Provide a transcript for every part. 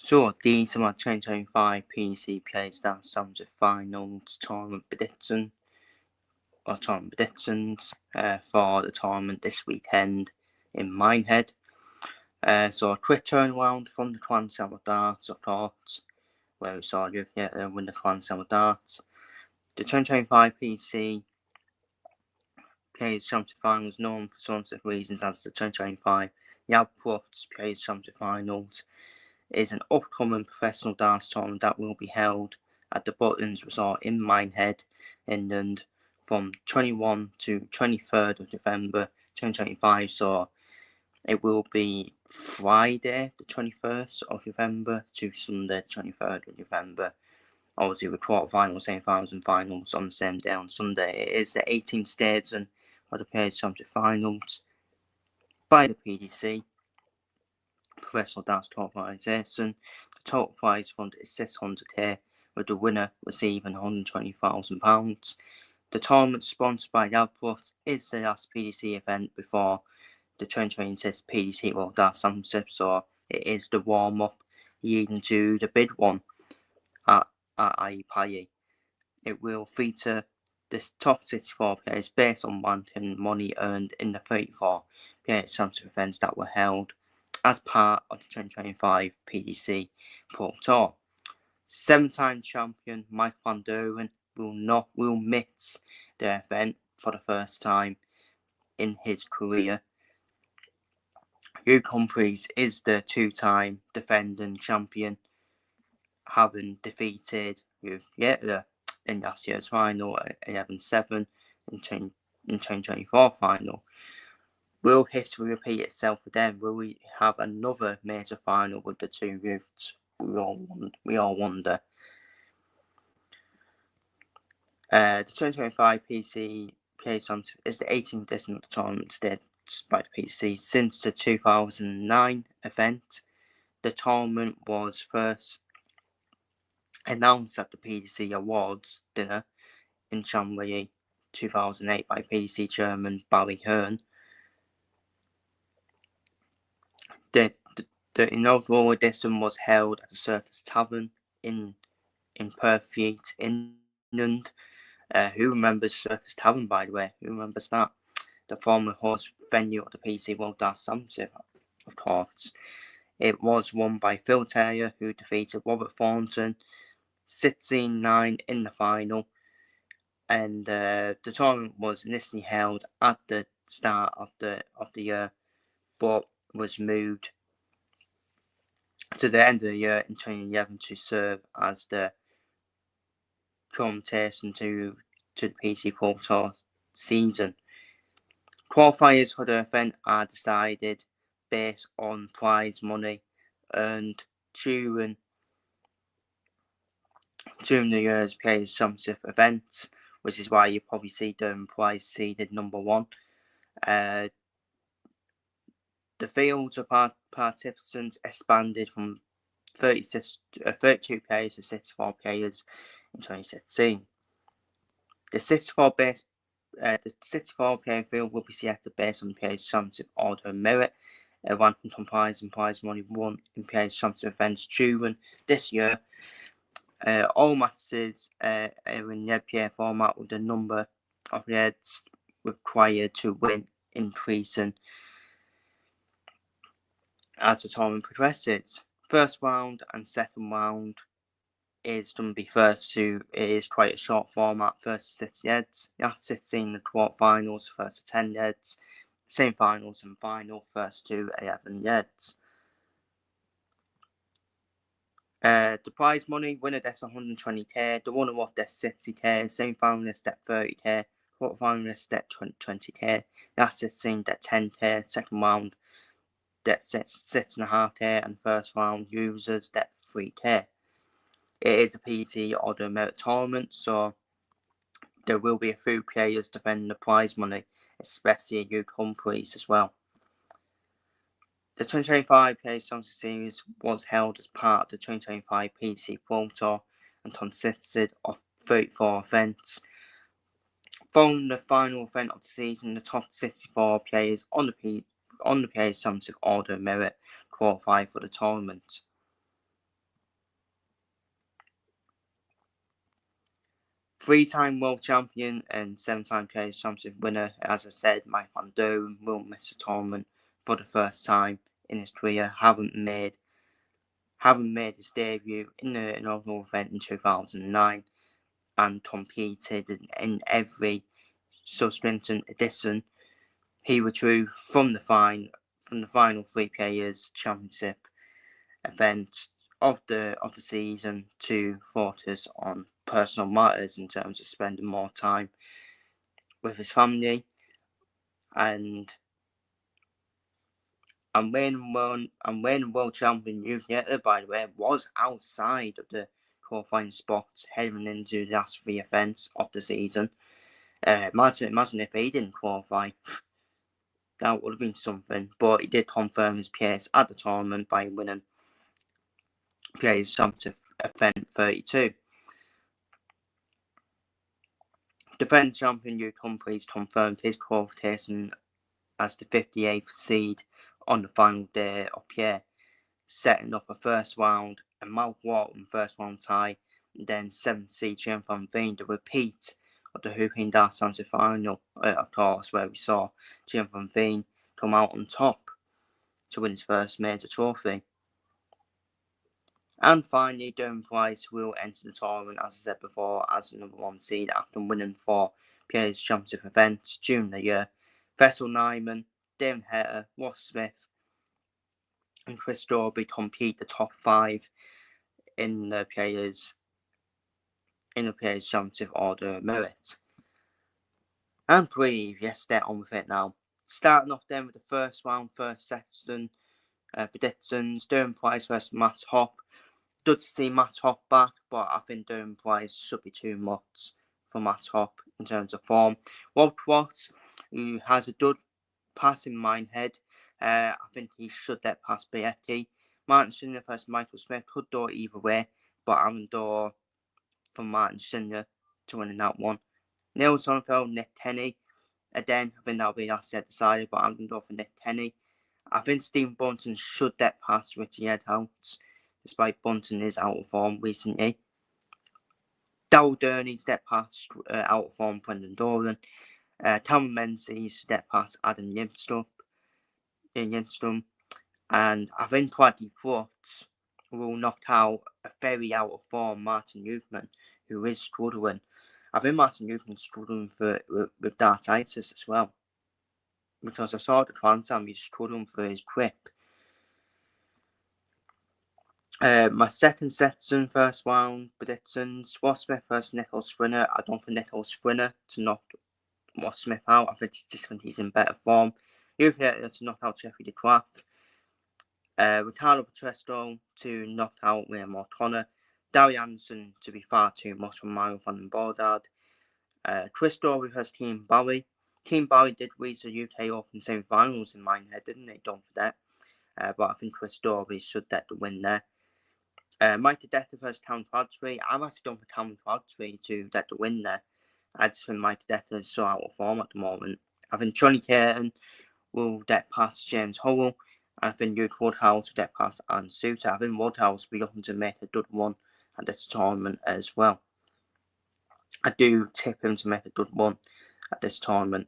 So these are my 2025 PDC Plays Down Summer Finals tournament predictions for the tournament this weekend in Minehead. So a quick turnaround from the Grand Summer Darts, of course, where we saw you win the Grand Summer Darts. The 2025 PDC Plays Championship Finals, known for some of reasons as the 2025 Yabputs Plays Championship Finals, is an upcoming professional darts tournament that will be held at the Butlins Resort in Minehead, England, from 21 to 23rd of November 2025. So it will be Friday the 21st of November to Sunday the 23rd of November. Obviously with quarterfinals, semi-finals and finals on the same day on Sunday. It is the 18th stage of the PDC Championship Finals by the PDC, Professional Darts Organisation. The total prize fund is £600, with the winner receiving £120,000. The tournament sponsored by Yabputs is the last PDC event before the 2026 PDC World Darts Championship, so it is the warm-up leading to the big one at Aipai. It will feature the top 64 players based on ranking money earned in the 34 PDC Championship events that were held as part of the 2025 PDC Pro Tour. Seven-time champion Mike Van Duren will miss the event for the first time in his career. Hugh Humphreys is the two-time defending champion, having defeated Hugh Yettler in last year's final at 11-7 in 2024 final. Will history repeat itself again? Will we have another major final with the two youths? We all wonder. The 2025 PDC Plays is the 18th edition of the tournament staged by the PDC since the 2009 event. The tournament was first announced at the PDC Awards dinner in January 2008 by PDC chairman Barry Hearn. The inaugural edition was held at the Circus Tavern in Perthwaite, England. Who remembers Circus Tavern, by the way? Who remembers that? The former host venue of the PDC World Darts Championship, of course. It was won by Phil Taylor, who defeated Robert Thornton 16-9 in the final. And the tournament was initially held at the start of the year, but was moved to the end of the year in 2011 to serve as the commentation to the PDC Pro Tour season. Qualifiers for the event are decided based on prize money earned during the year's PDC Championship events, which is why you probably see Durham Prize seeded number 1. The fields of participants expanded from 32 players to 64 players in 2016. The 64 player field will be selected based on the PDC Championship order of merit, ranking comprising prize money won in PDC Championship events during this year. All matches are in the LPA format, with the number of heads required to win increasing as the tournament progresses. First round and second round is going to be first to, it is quite a short format, first to 60 heads. Last 16 the quarterfinals, first to 10 heads. Semi-finals and final, first to 11 heads. The prize money, winner gets 120k, the runner-up gets 60k, semi-finalist get 30k, quarterfinalist get 20k, last 16 get 10k, second round get 6.5k, and first round users get 3k. It is a PDC order of merit tournament, so there will be a few players defending the prize money, especially Hugh Humphreys as well. The 2025 PDC Championship Series was held as part of the 2025 PDC Pro Tour and consisted of 34 events. Following the final event of the season, the top 64 players on the PDC Championship order of merit qualified for the tournament. 3-time world champion and 7-time PDC championship winner. As I said, Mike Van Doren will miss the tournament for the first time in his career. Haven't made his debut in the inaugural event in 2009 and competed in every subsequent edition. He withdrew from the final 3 players championship event of the season to focus on personal matters in terms of spending more time with his family and winning world champion Yuki, by the way, was outside of the qualifying spots heading into the last 3 events of the season. Imagine if he didn't qualify. That would have been something, but he did confirm his place at the tournament by winning PDC Championship Event 32. Defending champion Yuki Humphries confirmed his qualification as the 58th seed on the final day of play, setting up a mouth-watering first round tie, and then 7th seed Jim Van Veen, the repeat of the Hooping Darts Championship final, of course, where we saw Jim Van Veen come out on top to win his first major trophy. And finally, Derwin Price will enter the tournament, as I said before, as the number 1 seed after winning 4 PDC Championship events during the year. Vessel Nyman, David Hetter, Ross Smith, and Chris Dorby complete the top 5 in the PDC Championship order of merit. And breathe, yes, get on with it now. Starting off then with the first round, first section predictions. Derwin Price versus Matt Hopp. Good to see Matt Hopp back, but I think Derwin Price should be too much for Matt Hopp in terms of form. Rob Watts, who has a good passing mindhead, I think he should get past Becky. Martin Schindler versus Michael Smith could do it either way, but I'm going to go for Martin Schindler to win in that one. Neil Sonnenfeld, Nick Tenney. Again, I think that'll be last year decided, but I'm going to go for Nick Tenney. I think Stephen Bunton should get past Richie Edhouse, despite Bunton is out of form recently. Darryl Durney step past out of form Brendan Doran. Cameron Menzies step past Adam Yimstrom. And I think Bradley Brooks will knock out a very out of form Martin Newman, who is struggling. I think Martin Newman's struggling with dartitis as well. Because I saw the Grand Slam, he's struggling for his grip. My second section, first round predictions: Ross Smith versus Nicholas Sprinter. I don't think Nicholas Sprinter to knock Ross Smith out. I just think he's in better form. Yuki to knock out Jeffrey de Graaf. Ricardo Petresco to knock out Liam O'Connor. Darry Anderson to be far too much for Mario van Bordard. Chris Dorby versus Team Barry. Team Barry did reach the UK Open semi-finals in Minehead, didn't they? Don't forget. But I think Chris Dorby should get the win there. Mike Cadetta versus Cameron Crabtree. I've actually done for Cameron Crabtree to get the win there. I just think Mike Cadetta is so out of form at the moment. I think Johnny Caton will get past James Howell. And I think Luke Woodhouse will get past Aaron Suter. I think Woodhouse will be looking to make a good one at this tournament as well. I do tip him to make a good one at this tournament.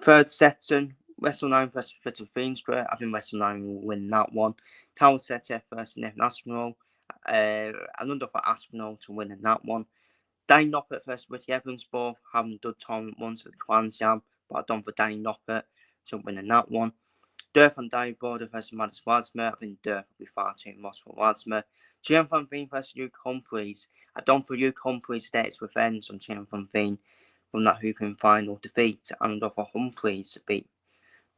Third section, Wrestle 9 versus Fritz Feenstra. I think Wrestle 9 will win that one. Tower Sete versus Nick Aspinall. Another for Aspinall to win in that one. Danny Noppert versus Ricky Evans, both having done tournament once at the Grand Slam, but I've done for Danny Noppert to win in that one. Dirk van Dijkbode versus Mads Wasmer. I think Dirk will be far too much for Wasmer. Jim Van Veen versus Luke Humphries. I don't for Luke Humphries status revenge on Jim Van Veen from that hooping final defeat, and for Humphries to beat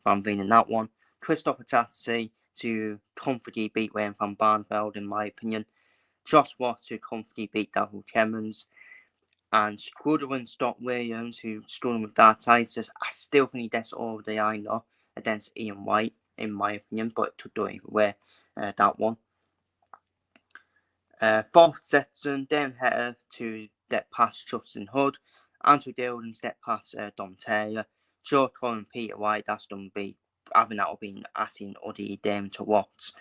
Van Veen in that one. Christopher Tatsi to comfortably beat Wayne van Barneveld, in my opinion. Josh Watt to comfortably beat Darryl Clemens. And struggling Scott Williams, who's struggling with dartitis. I still think he gets over the line against Ian White, in my opinion, but to do either way, that one. Fourth section, Dame Hetter to get past Justin Hood. Andrew Dillon to get past Dom Taylor. Joe Cullen and Peter White, that's done be. I think that'll be asking Uddy Dame to watch.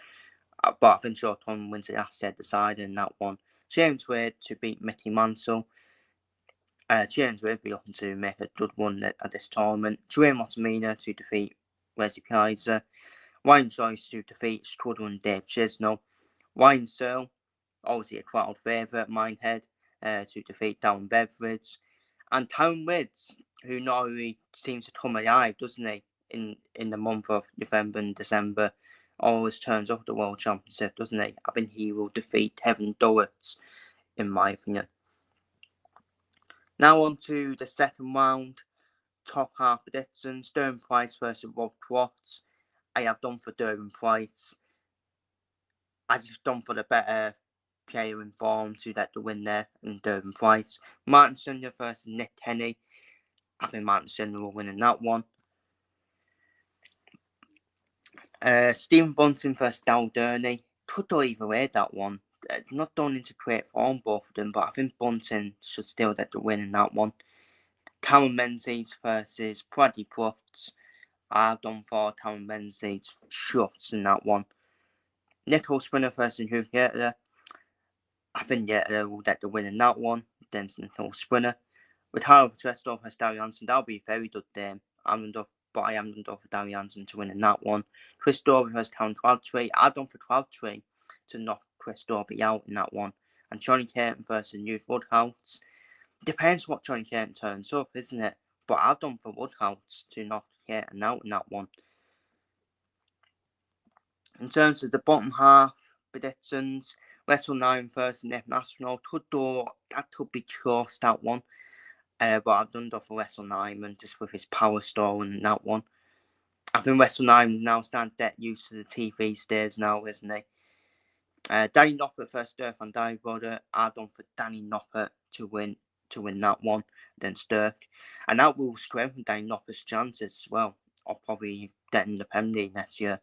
But I think Joe Cullen wins the asset decider in that one. James Wade to beat Mickey Mansell. James Wade be looking to make a good run at this tournament. Joanne Motamina to defeat Wesley Kaiser. Wayne Joyce to defeat Strudel and Dave Chisnell. Wayne Searle, obviously a crowd favourite, Minehead, to defeat Darren Beveridge. And Town Wids, who not only seems to come alive, doesn't he, in the month of November and December, always turns up at the World Championship, doesn't he? I think he will defeat Kevin Dulles, in my opinion. Now on to the second round, top half predictions. Durham Price versus Rob Watts. I have done for Durham Price. As I've done for the better player in form to get the win there in Durham Price. Martin Sunya versus Nick Kenny. I think Martin Sunya will win in that one. Stephen Bunting versus Dal Durney. Could go either way, that one. Not done into great form, both of them, but I think Bunting should still get the win in that one. Cameron Menzies versus Bradley Brooks. I've done for Cameron Menzies shots in that one. Nicole Sprinter versus Hugh Yettler. I think Yettler will get the win in that one. Then Nicole Sprinter. With Harold Trestor versus Darry Hansen, that'll be a very good game. I am done for Darry Hansen to win in that one. Chris Dorby versus Karen Crabtree. I've done for Crabtree to knock Chris Dorby out in that one. And Johnny Caton versus Newt Woodhouse. Depends what Johnny Caton turns up, isn't it? But I've done for Woodhouse to knock Caton out in that one. In terms of the bottom half predictions, Wrestle 9 versus International. That could be close, that one. But I've done for Wrestle 9 and just with his power store and that one. I think Wrestle 9 now stands to get used to the TV stairs now, isn't he? Danny Noppert versus Stefan Diebrother. I've done for Danny Noppert to win that one, then Sturk. And that will strengthen Danny Noppert's chances as well of probably getting the penalty next year.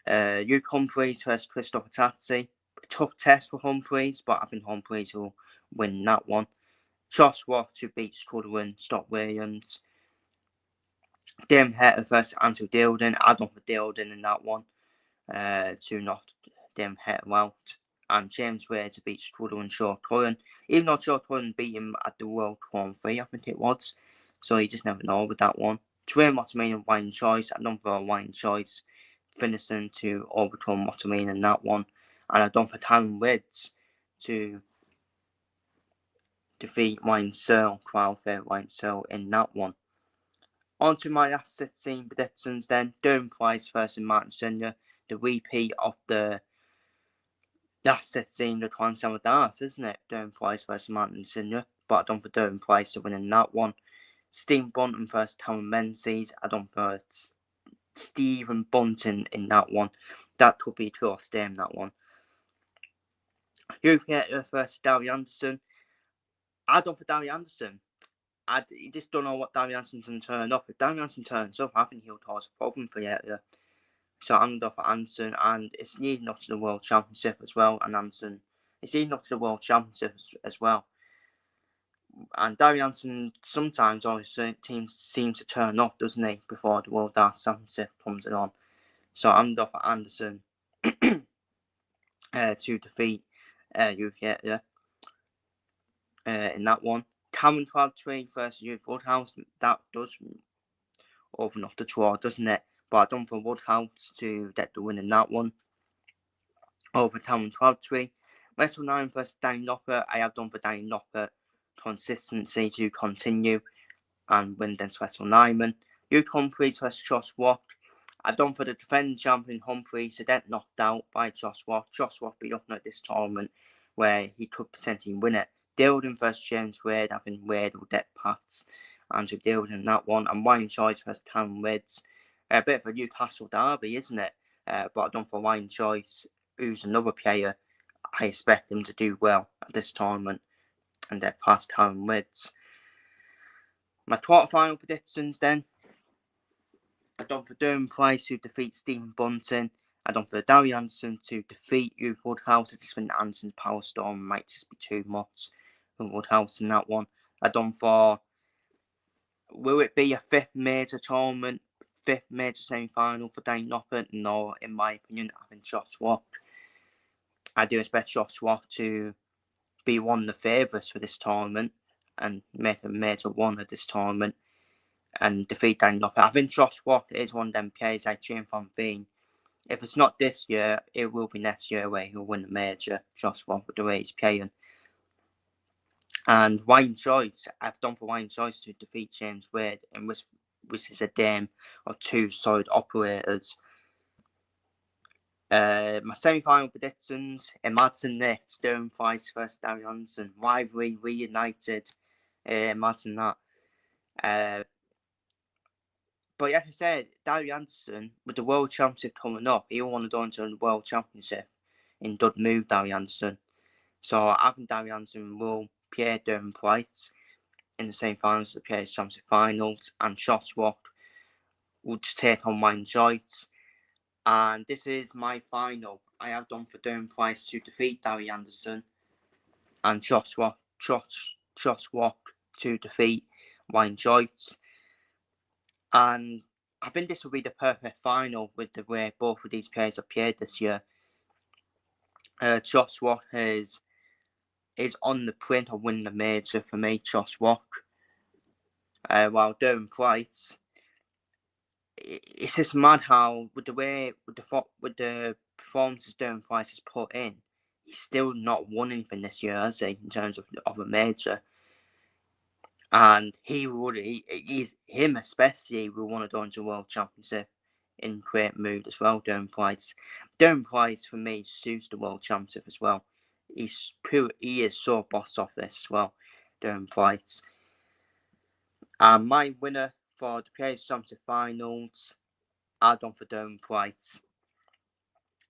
Luke Humphreys versus Christopher Tatsi. Tough test for Humphreys, but I think Humphreys will win that one. Josh Watt to beat Scudderwin, Scott Williams. Damon Hatter versus Andrew Dilden. I've done for Dilden in that one to knock Damon Hatter out. And James Wade to beat Scudder and Shaw Cullen. Even though Shaw Cullen beat him at the World War 3, I think it was. So you just never know with that one. Dwayne Motamine and Wayne Choice. I've done for Wayne Choice. Finison to overcome Motamine in that one. And I've done for Taron Wids to defeat Wayne Searle, crowd favourite Wayne Searle in that one. On to my last 16 predictions then. Durham Price versus Martin Sunya. The repeat of the last 16, the Grand Slam of Darts, isn't it? Durham Price versus Martin Sunya. But I've done for Durham Price to win in that one. Stephen Bunting versus Cameron Menzies. I've done for Stephen Bunting in that one. That could be a close game, that one. Hugh Yettler versus Darry Anderson. I've done for Darry Anderson. I just don't know what Darry Anderson's going to turn up. If Darry Anderson turns up, I think he'll cause a problem for Yettler. So I'm going for Anderson, and it's leading up to the World Championship as well. And Anderson, it's leading up to the World Championship as well. And Darry Anderson sometimes always seems to turn up, doesn't he, before the World Darts Championship comes on. So I'm going for Anderson to defeat Hugh Yettler in that one. Cameron Crabtree versus Hugh Woodhouse. That does open up the draw, doesn't it? But I've done for Woodhouse to get the win in that one over Cameron Crabtree. Wrestle 9 versus Danny Noppert. I have done for Danny Noppert consistency to continue and win against Wrestle 9. Luke Humphreys versus Josh Watt. I've done for the defending champion Humphreys to get knocked out by Josh Watt. Josh Watt be looking at this tournament where he could potentially win it. Dilden versus James Wade. I think Wade will get past Andrew Dilden in that one. And Wayne Choice versus Cameron Wids. A bit of a Newcastle derby, isn't it? But I've done for Wayne Choice, who's another player. I expect him to do well at this tournament and get past Cameron Wids. My quarterfinal predictions then. I've done for Durham Price to defeat Stephen Bunting. I've done for Darry Anderson to defeat Hugh Woodhouse. I just think Anderson's power storm might just be too much for Woodhouse in that one. I've done for, will it be a fifth major tournament, fifth major semi-final for Danny Noppert? No, in my opinion, I think Josh Watt. I do expect Josh Watt to be one of the favourites for this tournament. and make a major one of this tournament and defeat Danny Noppert. I think Josh Watt is one of them players I tune from being. If it's not this year, it will be next year where he'll win the major, Josh Watt, with the way he's playing. And Wayne Joyce, I've done for Wayne Joyce to defeat James Wade, and which is a game of two solid operators. My semi-final predictions: Madsen next, Stone Price versus Darry Anderson, rivalry reunited. Imagine that. But like I said, Darry Anderson, with the World Championship coming up, he'll want to go into the World Championship in dud move Darry Anderson. So I think Darry Anderson will play Durham Price in the semi-finals, the PDC Championship finals, and Josh Watt will take on Wayne Joyce. And this is my final. I have done for Durham Price to defeat Darry Anderson, and Josh Watt to defeat Wayne Joyce. And I think this will be the perfect final with the way both of these players have played this year. Josh Watt is on the print of winning the major for me, Josh Watt. While Durham Price, it's just mad how with the performances Durham Price has put in, he's still not won anything this year, has he? In terms of a major, and him especially will want to go into World Championship in great mood as well. Durham Price for me suits the World Championship as well. He is so boss off this as well, Durham Price. And my winner for the PDC Championship finals, I've gone for Durham Price.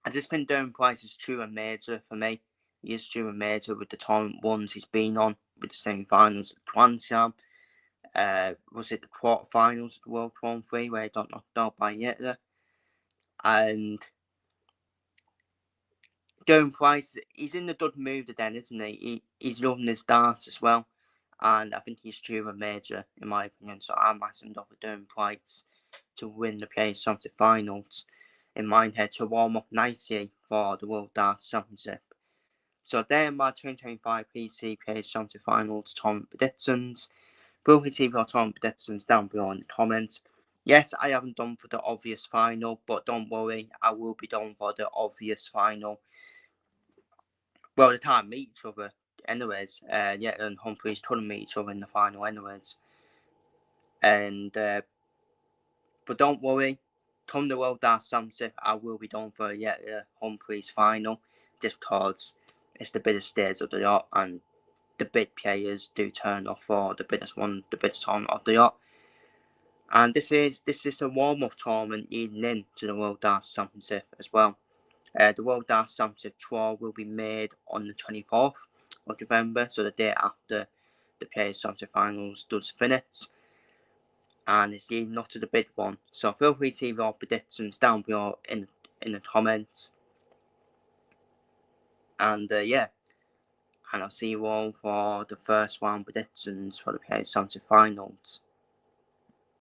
I just think Durham Price is true and major for me. He is true and major with the tournament ones he's been on, with the semi-finals at Twansam. Was it the quarterfinals of the World 1-3 where he got knocked out by Yitter? And Durham Price, he's in the good mood then, isn't he? He's loving his darts as well. And I think he's true and major, in my opinion. So I'm asking off for Durham Price to win the PDC Championship finals in Minehead to warm up nicely for the World Darts Championship. So there are my 2025 PDC PDC Championship finals tournament predictions. Feel free to leave your tournament predictions down below in the comments. Yes, I haven't done for the obvious final, but don't worry, I will be done for the obvious final. Well, they can't meet each other anyways. Yitter and Humphries couldn't meet each other in the final anyways. And but don't worry, come the World Darts Championship, I will be done for Yitter Humphries final, just because it's the biggest stage of the yacht, and the big players do turn up for the biggest tournament of the yacht. And this is a warm-up tournament leading into the World Darts Championship as well. The World Darts Championship tour will be made on the 24th of November, so the day after the PDC Championship finals does finish. And it's leading up to the big one. So feel free to leave your predictions down below in the comments. And yeah, and I'll see you all for the first round predictions for the PDC Championship finals.